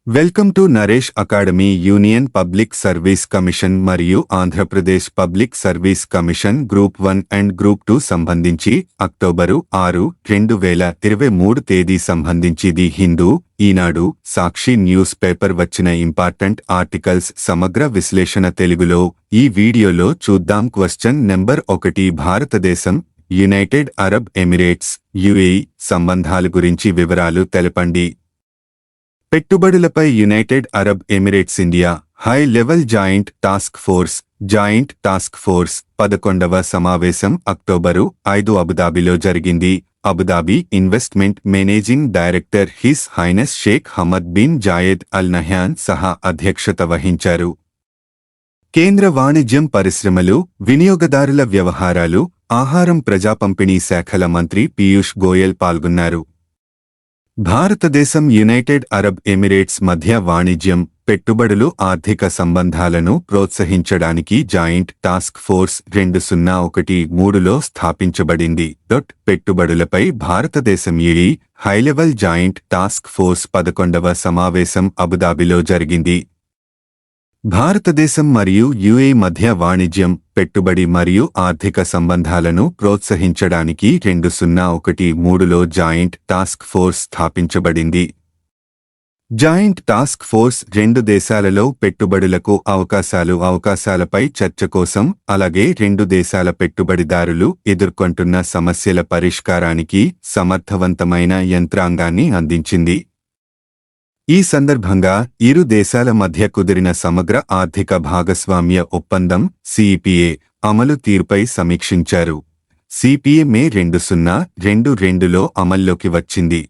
Welcome to Naresh academy. Union public service commission మరియు Andhra Pradesh public service commission group 1 and group 2 సంబంధించి October 6, 2023 తేదీ సంబంధించి the Hindu, Eenadu, Sakshi news paper వచ్చిన important articles సమగ్ర విశ్లేషణ తెలుగులో ఈ వీడియోలో చూద్దాం. క్వశ్చన్ నెంబర్ 1, భారతదేశం, యునైటెడ్ అరబ్ ఎమిరేట్స్ యుఏఈ సంబంధాల గురించి వివరాలు తెలపండి. పెట్టుబడులపై United Arab Emirates India high level joint task force 11వ సమావేశం అక్టోబరు 5 అబుదాబిలో జరిగింది. Abu Dhabi investment managing director his highness Sheikh Hamad bin Zayed Al Nahyan సహా అధ్యక్షత వహించారు. కేంద్ర వాణిజ్యం, పరిశ్రమలు, వినియోగదారుల వ్యవహారాలు, ఆహారం, ప్రజా పంపిణీ శాఖల మంత్రి పీయూష్ గోయల్ పాల్గొన్నారు. భారతదేశం, యునైటెడ్ అరబ్ ఎమిరేట్స్ మధ్య వాణిజ్యం, పెట్టుబడులు, ఆర్థిక సంబంధాలను ప్రోత్సహించడానికి జాయింట్ టాస్క్ ఫోర్స్ 2013లో స్థాపించబడింది. పెట్టుబడులపై భారతదేశం UAE high level joint task force 11వ సమావేశం అబుదాబిలో జరిగింది. భారతదేశం మరియు యుఏఈ మధ్య వాణిజ్యం, పెట్టుబడి మరియు ఆర్థిక సంబంధాలను ప్రోత్సహించడానికి 2013లో జాయింట్ టాస్క్ ఫోర్స్ స్థాపించబడింది. జాయింట్ టాస్క్ ఫోర్స్ రెండు దేశాలలో పెట్టుబడులకు అవకాశాలపై చర్చ కోసం, అలాగే రెండు దేశాల పెట్టుబడిదారులు ఎదుర్కొంటున్న సమస్యల పరిష్కారానికి సమర్థవంతమైన యంత్రాంగాన్ని అందించింది. ఈ సందర్భంగా ఇరు దేశాల మధ్య కుదిరిన సమగ్ర ఆర్థిక భాగస్వామ్య ఒప్పందం సిపిఏ అమలు తీరుపై సమీక్షించారు. సిపిఏ మే 2022లో అమల్లోకి వచ్చింది.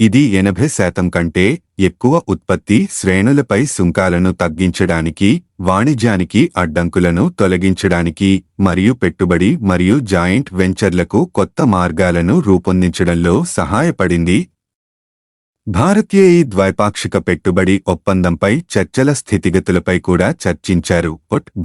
ఇది 80% కంటే ఎక్కువ ఉత్పత్తి శ్రేణులపై సుంకాలను తగ్గించడానికి, వాణిజ్యానికి అడ్డంకులను తొలగించడానికి మరియు పెట్టుబడి మరియు జాయింట్ వెంచర్లకు కొత్త మార్గాలను రూపొందించడంలో సహాయపడింది. భారత్-యుఏఈ ద్వైపాక్షిక పెట్టుబడి ఒప్పందంపై చర్చల స్థితిగతులపై కూడా చర్చించారు.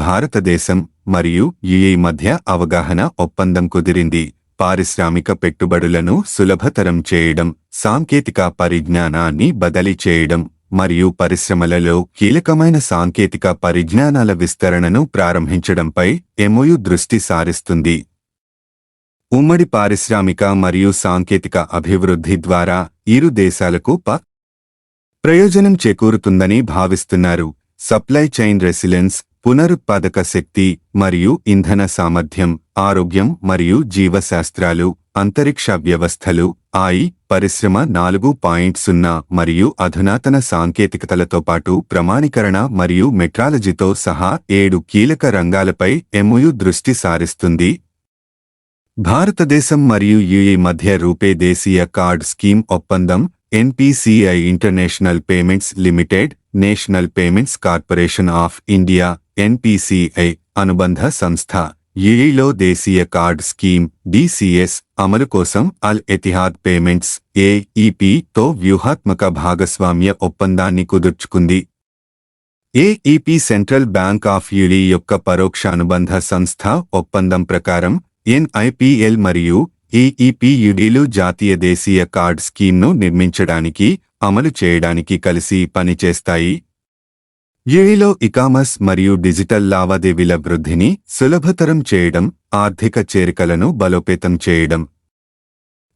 భారతదేశం మరియు యుఏఈ మధ్య అవగాహన ఒప్పందం కుదిరింది. పారిశ్రామిక పెట్టుబడులను సులభతరం చేయడం, సాంకేతిక పరిజ్ఞానాన్ని బదిలీ చేయడం మరియు పరిశ్రమలలో కీలకమైన సాంకేతిక పరిజ్ఞానాల విస్తరణను ప్రారంభించడంపై ఎంఓయు దృష్టి సారిస్తుంది. ఉమ్మడి పారిశ్రామిక మరియు సాంకేతిక అభివృద్ధి ద్వారా ఇరు దేశాలకు ప్రయోజనం చేకూరుతుందని భావిస్తున్నారు. సప్లై చైన్ రెసిలెన్స్, పునరుత్పాదక శక్తి మరియు ఇంధన సామర్థ్యం, ఆరోగ్యం మరియు జీవశాస్త్రాలు, అంతరిక్ష వ్యవస్థలు, పరిశ్రమ 4.0 మరియు అధునాతన సాంకేతికతలతో పాటు ప్రామాణీకరణ మరియు మెట్రాలజీతో సహా 7 కీలక రంగాలపై ఎంఓయు దృష్టి సారిస్తుంది. భారతదేశం మరియు యుఏఈ మధ్య రూపే దేశీయ కార్డ్ స్కీమ్ ఒప్పందం NPCI international payments limited, national payments corporation of India NPCI అనుబంధ సంస్థ, యుఏఈలో దేశీయ కార్డ్ స్కీమ్ డిసిఎస్ అమలు కోసం అల్ ఎతిహాద్ పేమెంట్స్ ఏఈపితో వ్యూహాత్మక భాగస్వామ్య ఒప్పందాన్ని కుదుర్చుకుంది. ఏఈపి సెంట్రల్ బ్యాంక్ ఆఫ్ యుఏఈ యొక్క పరోక్ష అనుబంధ సంస్థ. ఒప్పందం ప్రకారం ఎన్ఐపిఎల్ మరియు ఏఈపి యుడీలు జాతీయ దేశీయ కార్డ్ స్కీమ్ను నిర్మించడానికి, అమలు చేయడానికి కలిసి పనిచేస్తాయి. యుఏఈలో ఇకామర్స్ మరియు డిజిటల్ లావాదేవీల వృద్ధిని సులభతరం చేయడం, ఆర్థిక చేరికలను బలోపేతం చేయడం,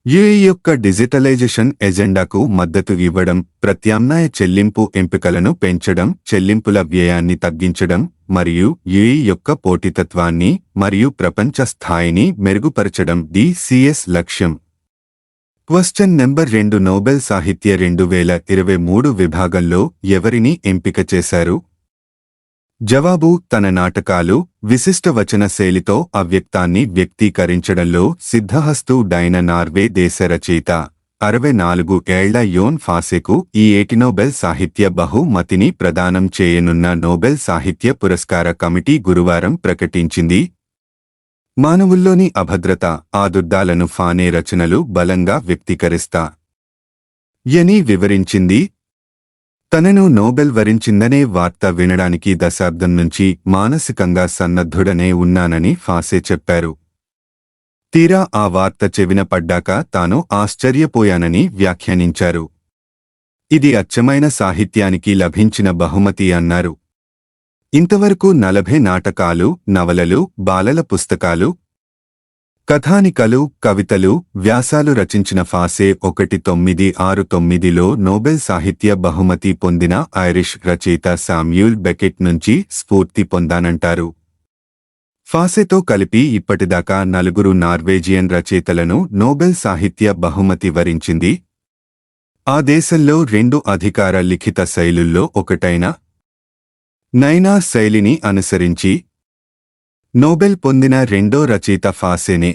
యుఏఈ యొక్క డిజిటలైజేషన్ ఎజెండాకు మద్దతు ఇవ్వడం, ప్రత్యామ్నాయ చెల్లింపు ఎంపికలను పెంచడం, చెల్లింపుల వ్యయాన్ని తగ్గించడం మరియు యుఏఈ యొక్క పోటీతత్వాన్ని మరియు ప్రపంచ స్థాయిని మెరుగుపరచడం డిసిఎస్ లక్ష్యం. క్వశ్చన్ నెంబర్ 2, నోబెల్ సాహిత్య 2023 విభాగంలో ఎవరిని ఎంపిక చేశారు? జవాబు: తన నాటకాలు, విశిష్ట వచన శైలితో అవ్యక్తాన్ని వ్యక్తీకరించడంలో సిద్ధహస్తు డైన నార్వే దేశ రచయిత 64 ఏళ్ల యోన్ ఫాసెకు ఈ ఏటి నోబెల్ సాహిత్య బహుమతిని ప్రదానం చేయనున్న నోబెల్ సాహిత్య పురస్కార కమిటీ గురువారం ప్రకటించింది. మానవుల్లోని అభద్రత, ఆదుర్దాలను ఫానే రచనలు బలంగా వ్యక్తీకరిస్తాయని వివరించింది. తనను నోబెల్ వరించిందనే వార్త వినడానికి దశాబ్దం నుంచి మానసికంగా సన్నద్ధుడనే ఉన్నానని ఫాసే చెప్పారు. తీరా ఆ వార్త చెవిన పడ్డాక తాను ఆశ్చర్యపోయానని వ్యాఖ్యానించారు. ఇది అచ్చమైన సాహిత్యానికి లభించిన బహుమతి అన్నారు. ఇంతవరకు 40 నాటకాలు, నవలలు, బాలల పుస్తకాలు, కథానికలు, కవితలు, వ్యాసాలు రచించిన ఫాసే 1969లో నోబెల్ సాహిత్య బహుమతి పొందిన ఐరిష్ రచయిత శామ్యూల్ బెకెట్ నుంచి స్ఫూర్తి పొందానంటారు. ఫాసెతో కలిపి ఇప్పటిదాకా 4 నార్వేజియన్ రచయితలను నోబెల్ సాహిత్య బహుమతి వరించింది. ఆ దేశంలో 2 అధికార లిఖిత శైలుల్లో ఒకటైన నైనార్ శైలిని అనుసరించి నోబెల్ పొందిన రెండో రచయిత ఫాసేనే.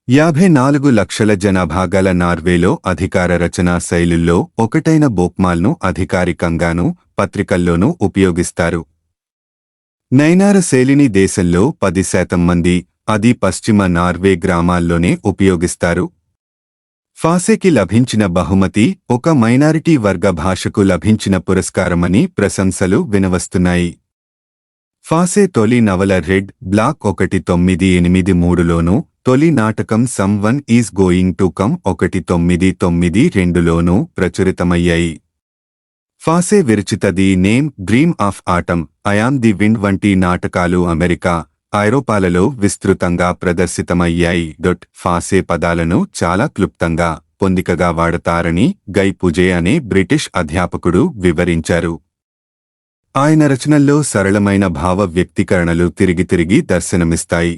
54 లక్షల జనాభా గల నార్వేలో అధికార రచనా శైలుల్లో ఒకటైన బోక్మాల్ను అధికారికంగానూ పత్రికల్లోనూ ఉపయోగిస్తారు. నైనార శైలిని దేశంలో 10% మంది, అది పశ్చిమ నార్వే గ్రామాల్లోనే ఉపయోగిస్తారు. ఫాసేకి లభించిన బహుమతి ఒక మైనారిటీ వర్గ భాషకు లభించిన పురస్కారమని ప్రశంసలు వినవస్తున్నాయి. ఫాసే తొలి నవల రెడ్ బ్లాక్ 1983లోనూ, తొలి నాటకం someone is going to come 1992లోనూ ప్రచురితమయ్యాయి. ఫాసే విరచిత the name, dream of autumn, I'm the wind వంటి నాటకాలు అమెరికా, ఐరోపాలలో విస్తృతంగా ప్రదర్శితమయ్యాయి. ఫాసే పదాలను చాలా క్లుప్తంగా, పొందికగా వాడతారని గై పుజే అనే బ్రిటిష్ అధ్యాపకుడు వివరించారు. ఆయన రచనల్లో సరళమైన భావ వ్యక్తీకరణలు తిరిగి దర్శనమిస్తాయి.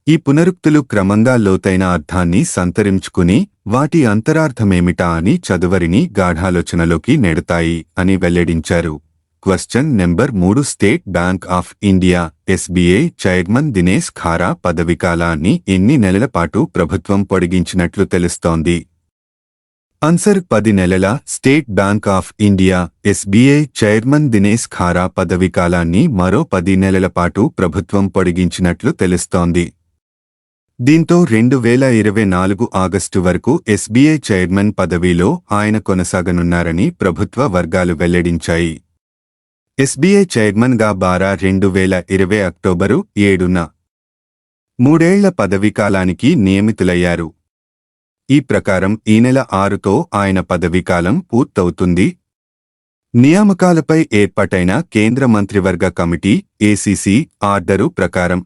ఈ పునరుక్తులు క్రమంగా లోతైన అర్థాన్ని సంతరించుకుని వాటి అంతరార్థమేమిటా అని చదువరిని గాఢాలోచనలోకి నెడతాయి అని వెల్లడించారు. Question number 3 State Bank of India SBI chairman Dinesh Khara పదవీకాలాన్ని ఎన్ని నెలల పాటు ప్రభుత్వం పొడిగించినట్లు తెలుస్తోంది? ఆన్సర్ 10 నెలల. State Bank of India SBI chairman Dinesh Khara పదవీకాలాన్ని మరో 10 నెలల పాటు ప్రభుత్వం పొడిగించినట్లు తెలుస్తోంది. దీంతో 2024 ఆగస్టు వరకు ఎస్బీఐ చైర్మన్ పదవిలో ఆయన కొనసాగనున్నారని ప్రభుత్వ వర్గాలు వెల్లడించాయి. ఎస్బీఐ చైర్మన్గా బారా 2020 అక్టోబరు 7న 3 ఏళ్ల పదవీకాలానికి నియమితులయ్యారు. ఈ ప్రకారం ఈ నెల 6తో ఆయన పదవీకాలం పూర్తవుతుంది. నియామకాలపై ఏర్పాటైన కేంద్ర మంత్రివర్గ కమిటీ ఏసీసీ ఆర్డరు ప్రకారం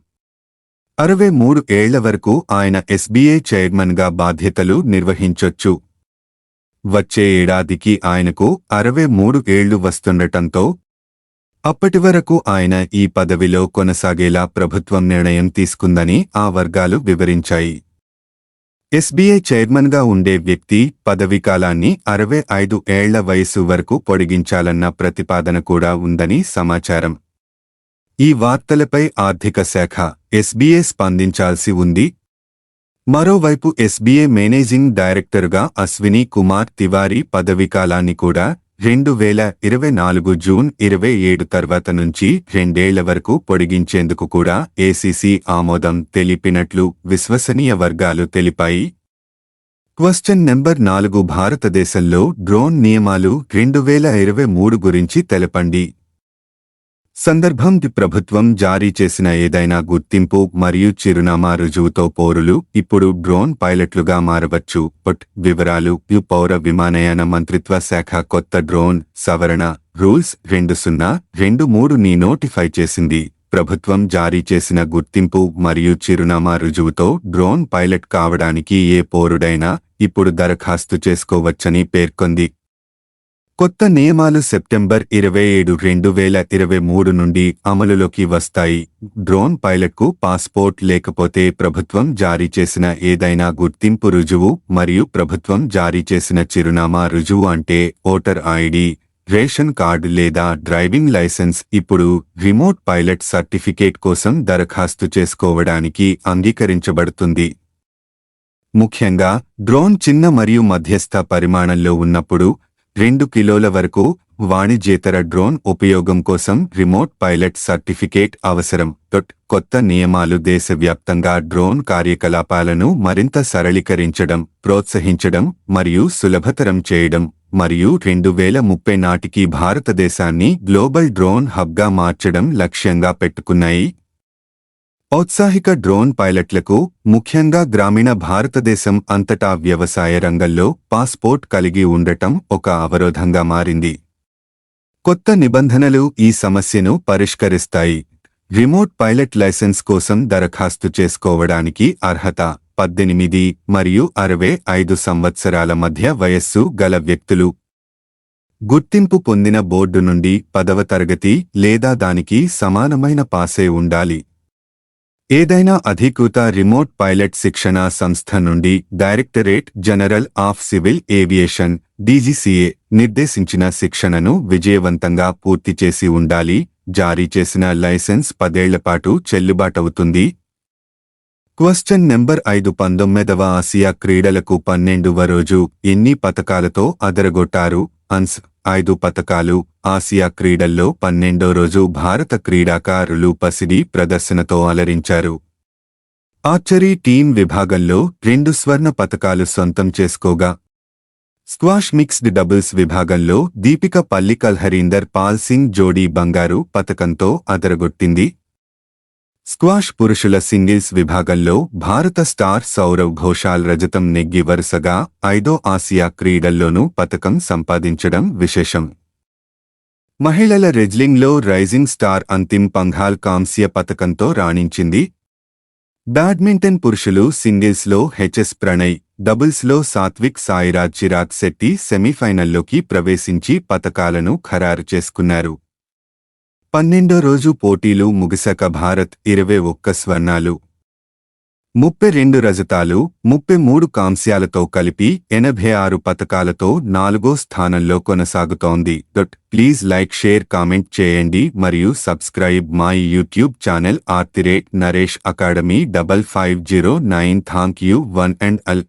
63 ఏళ్ల వరకు ఆయన ఎస్బీఐ చైర్మన్గా బాధ్యతలు నిర్వహించొచ్చు. వచ్చే ఏడాదికి ఆయనకు 63 ఏళ్లు వస్తుండటంతో అప్పటివరకు ఆయన ఈ పదవిలో కొనసాగేలా ప్రభుత్వం నిర్ణయం తీసుకుందని ఆ వర్గాలు వివరించాయి. ఎస్బీఐ చైర్మన్గా ఉండే వ్యక్తి పదవీకాలాన్ని 65 ఏళ్ల వయసు వరకు పొడిగించాలన్న ప్రతిపాదన కూడా ఉందని సమాచారం. ఈ వార్తలపై ఆర్థిక శాఖ ఎస్బీఐ స్పందించాల్సి ఉంది. మరోవైపు ఎస్బీఐ మేనేజింగ్ డైరెక్టరుగా అశ్విని కుమార్ తివారీ పదవీకాలాన్ని కూడా 2024 జూన్ 27 తర్వాత నుంచి 2 ఏళ్ల వరకు పొడిగించేందుకు కూడా ఏసీసీ ఆమోదం తెలిపినట్లు విశ్వసనీయ వర్గాలు తెలిపాయి. క్వశ్చన్ నెంబర్ 4 భారతదేశంలో డ్రోన్ నియమాలు 2023 గురించి తెలపండి. సందర్భం ప్రభుత్వం జారీ చేసిన ఏదైనా గుర్తింపు మరియు చిరునామా రుజువుతో పౌరులు ఇప్పుడు డ్రోన్ పైలట్లుగా మారవచ్చు. వివరాలు పౌర విమానయాన మంత్రిత్వ శాఖ కొత్త డ్రోన్ సవరణ రూల్స్ 2023ని నోటిఫై చేసింది. ప్రభుత్వం జారీ చేసిన గుర్తింపు మరియు చిరునామా రుజువుతో డ్రోన్ పైలట్ కావడానికి ఏ పౌరుడైనా ఇప్పుడు దరఖాస్తు చేసుకోవచ్చని పేర్కొంది. కొత్త నియమాలు సెప్టెంబర్ 27, 2023 నుండి అమలులోకి వస్తాయి. డ్రోన్ పైలట్కు పాస్పోర్ట్ లేకపోతే ప్రభుత్వం జారీ చేసిన ఏదైనా గుర్తింపు రుజువు మరియు ప్రభుత్వం జారీ చేసిన చిరునామా రుజువు అంటే ఓటర్ ఐడి, రేషన్ కార్డు లేదా డ్రైవింగ్ లైసెన్స్ ఇప్పుడు రిమోట్ పైలట్ సర్టిఫికేట్ కోసం దరఖాస్తు చేసుకోవడానికి అంగీకరించబడుతుంది. ముఖ్యంగా డ్రోన్ చిన్న మరియు మధ్యస్థ పరిమాణంలో ఉన్నప్పుడు 2 కిలోల వరకు వాణిజ్యేతర డ్రోన్ ఉపయోగం కోసం రిమోట్ పైలట్ సర్టిఫికేట్ అవసరం. కొత్త నియమాలు దేశవ్యాప్తంగా డ్రోన్ కార్యకలాపాలను మరింత సరళీకరించడం, ప్రోత్సహించడం మరియు సులభతరం చేయడం మరియు 2030 నాటికి భారతదేశాన్ని గ్లోబల్ డ్రోన్ హబ్గా మార్చడం లక్ష్యంగా పెట్టుకున్నాయి. ఔత్సాహిక డ్రోన్ పైలట్లకు ముఖ్యంగా గ్రామీణ భారతదేశం అంతటా వ్యవసాయ రంగంలో పాస్పోర్ట్ కలిగి ఉండటం ఒక అవరోధంగా మారింది. కొత్త నిబంధనలు ఈ సమస్యను పరిష్కరిస్తాయి. రిమోట్ పైలట్ లైసెన్స్ కోసం దరఖాస్తు చేసుకోవడానికి అర్హత 18 మరియు 65 సంవత్సరాల మధ్య వయస్సు గల వ్యక్తులు, గుర్తింపు పొందిన బోర్డు నుండి 10వ తరగతి లేదా దానికి సమానమైన పాసే ఉండాలి. ఏదైనా అధికృత రిమోట్ పైలట్ శిక్షణా సంస్థ నుండి directorate general of civil aviation DGCA నిర్దేశించిన శిక్షణను విజయవంతంగా పూర్తి చేసి ఉండాలి. జారీ చేసిన లైసెన్స్ 10 ఏళ్లపాటు చెల్లుబాటవుతుంది. క్వశ్చన్ నెంబర్ 5 19వ ఆసియా క్రీడలకు 12వ రోజు ఎన్ని పతకాలతో అదరగొట్టారు? ఆన్స్ 5 పతకాలు. ఆసియా క్రీడల్లో 12వ రోజు భారత క్రీడాకారులు పసిడి ప్రదర్శనతో అలరించారు. ఆర్చరీ టీం విభాగంలో 2 స్వర్ణ పతకాలు సొంతం చేసుకోగా, స్క్వాష్ మిక్స్డ్ డబుల్స్ విభాగంలో దీపిక పల్లికల్ హరీందర్ పాల్ సింగ్ జోడీ బంగారు పతకంతో అదరగొట్టింది. స్క్వాష్ పురుషుల సింగిల్స్ విభాగంలో భారత స్టార్ సౌరవ్ ఘోషాల్ రజతం నెగ్గి వరుసగా 5వ ఆసియా క్రీడల్లోనూ పతకం సంపాదించడం విశేషం. మహిళల రెజ్లింగ్లో రైజింగ్ స్టార్ అంతిమ్ పంఘాల్ కాంస్య పతకంతో రాణించింది. బ్యాడ్మింటన్ పురుషులు సింగిల్స్లో హెచ్ఎస్ ప్రణయ్, డబుల్స్లో సాత్విక్ సాయిరాజ్ చిరాగ్ శెట్టి సెమీఫైనల్లోకి ప్రవేశించి పతకాలను ఖరారు చేసుకున్నారు. 12వ రోజు పోటీలు ముగిశాక భారత్ 21 స్వర్ణాలు, 32 రజతాలు, 33 కాంస్యాలతో కలిపి 86 పతకాలతో 4వ స్థానంలో కొనసాగుతోంది. ప్లీజ్ లైక్, షేర్, కామెంట్ చేయండి మరియు subscribe my YouTube channel @NareshAcademy 5509. Thank you one and all.